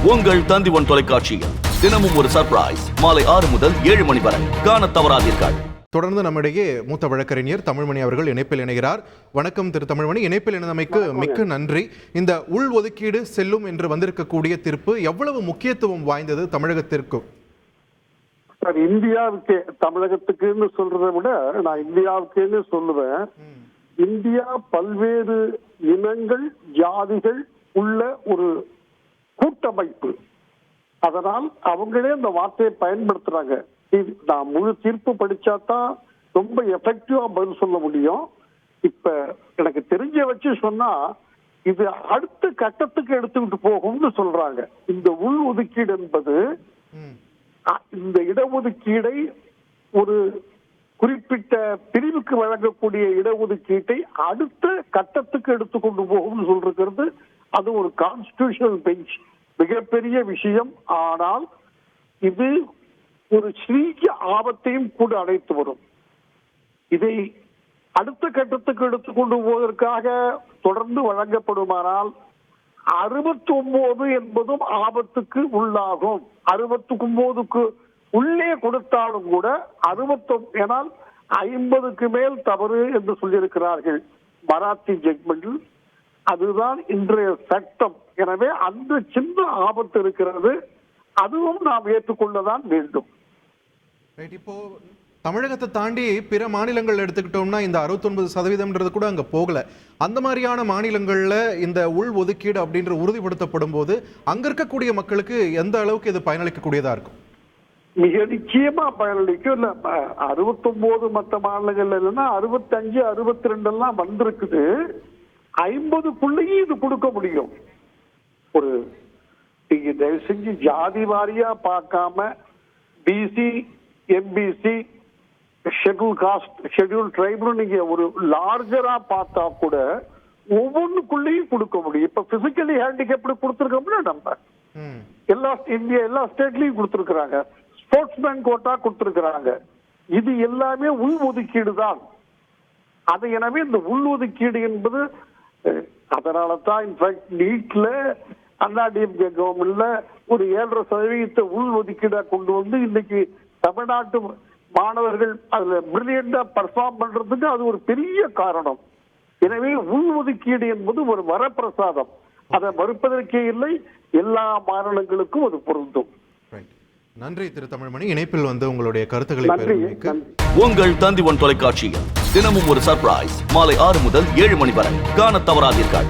உங்கள் தந்தி1 தொலைக்காட்சியில் தினமும் ஒரு சர்ப்ரைஸ் மாலை 6 முதல் 7 மணி வரை காணத் தவறாதீர்கள். தொடர்ந்து நம்மிடையே மூத்த வழக்கறிஞர் தமிழ்மணி அவர்கள் இணைப்பில் இணைகிறார். வணக்கம் திரு தமிழ்மணி, இணைப்பில் இணைந்தமைக்கு மிக்க நன்றி. இந்த உள் ஒதுக்கீடு செல்லும் என்று வந்திருக்கக்கூடிய தீர்ப்பு எவ்வளவு முக்கியத்துவம் வாய்ந்தது தமிழகத்திற்கு? சார், இந்தியாவுக்கு தமிழகத்துக்குன்னு சொல்றதை விட நான் இந்தியாவுக்குன்னு சொல்லுவேன். இந்தியா பல்வேறு இனங்கள் ஜாதிகள் உள்ள ஒரு கூட்டமைப்பு. அதனால் அவங்களே அந்த வார்த்தையை பயன்படுத்துறாங்க. நான் முழு தீர்ப்பு படிச்சாதான் ரொம்ப எஃபெக்டிவா பதில் சொல்ல முடியும். இப்ப எனக்கு தெரிஞ்ச வச்சு சொன்னா இது அடுத்த கட்டத்துக்கு எடுத்துக்கிட்டு போகும்னு சொல்றாங்க. இந்த உள் ஒதுக்கீடு என்பது இந்த இடஒதுக்கீடை ஒரு குறிப்பிட்ட பிரிவுக்கு வழங்கக்கூடிய இடஒதுக்கீட்டை அடுத்த கட்டத்துக்கு எடுத்துக்கொண்டு போகும்னு சொல்றது. அது ஒரு கான்ஸ்டிடியூஷனல் பெஞ்ச், மிகப்பெரிய விஷயம். ஆனால் இது ஒரு சிறிய ஆபத்தையும் கூட அழைத்து வரும். இதை அடுத்த கட்டத்துக்கு எடுத்துக்கொண்டு போவதற்காக தொடர்ந்து வழங்கப்படுமானால் 69 என்பதும் ஆபத்துக்கு உள்ளாகும். 69க்கு உள்ளே கொடுத்தாலும் கூட 69 ஏனால் 50க்கு மேல் தவறு என்று சொல்லியிருக்கிறார்கள் மராத்தி ஜட்மெண்டில். அதுதான் இன்றைய சட்டம். எனவே அந்த சின்ன ஆபத்து இருக்கிறது, அதுவும் நாம் ஏற்றுக்கொள்ளதான் வேண்டும். இப்போ தமிழகத்தை தாண்டி பிற மாநிலங்கள் எடுத்துக்கிட்டோம்னா இந்த 69% கூட அங்க போகல. அந்த மாதிரியான மாநிலங்கள்ல இந்த உள் ஒதுக்கீடு அப்படின்ற உறுதிப்படுத்தப்படும் போது அங்க இருக்கக்கூடிய மக்களுக்கு எந்த அளவுக்கு இது பயனளிக்கக்கூடியதா இருக்கும்? மிக நிச்சயமா பயனளிக்கும். இல்ல 69 மற்ற மாநிலங்கள்ல இல்லைன்னா 65 62 எல்லாம் வந்திருக்குது. 50க்குள்ளேயும் இது கொடுக்க முடியும். ஒரு நீங்க தயவு செஞ்சு ஜாதி வாரியா பார்க்காம BC MBC schedule caste schedule ட்ரைப்னு நீங்க ஒரு லார்ஜரா பார்த்தா கூட ஒவ்வொன்றுக்குள்ளேயும் கொடுக்க முடியும். இப்ப பிசிக்கலி ஹேண்டிகேப்டு கொடுத்துருக்கோம்னா நம்ம எல்லா ஸ்டேட்லயும் கொடுத்துருக்காங்க. ஸ்போர்ட்ஸ்மேன் கோட்டா கொடுத்துருக்காங்க. இது எல்லாமே உள் ஒதுக்கீடு தான். அது எனவே இந்த உள் ஒதுக்கீடு என்பது அதனால தான் இன்ஃபேக்ட் நீட்ல அண்ணாடிஎம்கே கவர்மெண்ட்ல ஒரு 7.5% உள் ஒதுக்கீடா கொண்டு வந்து இன்னைக்கு தமிழ்நாட்டு மாணவர்கள் அதுல பிரில்லியண்டா பர்ஃபார்ம் பண்றதுக்கு அது ஒரு பெரிய காரணம். எனவே உள் ஒதுக்கீடு என்பது ஒரு வரப்பிரசாதம். அதை மறுப்பதற்கே இல்லை. எல்லா மாநிலங்களுக்கும் அது பொருந்தும். நன்றி திரு தமிழ்மணி, இணைப்பில் வந்து உங்களுடைய கருத்துக்களை உங்கள் தந்தி1 தொலைக்காட்சியில் தினமும் ஒரு சர்ப்ரைஸ் மாலை 6 முதல் 7 மணி வரை காணத் தவறாதீர்கள்.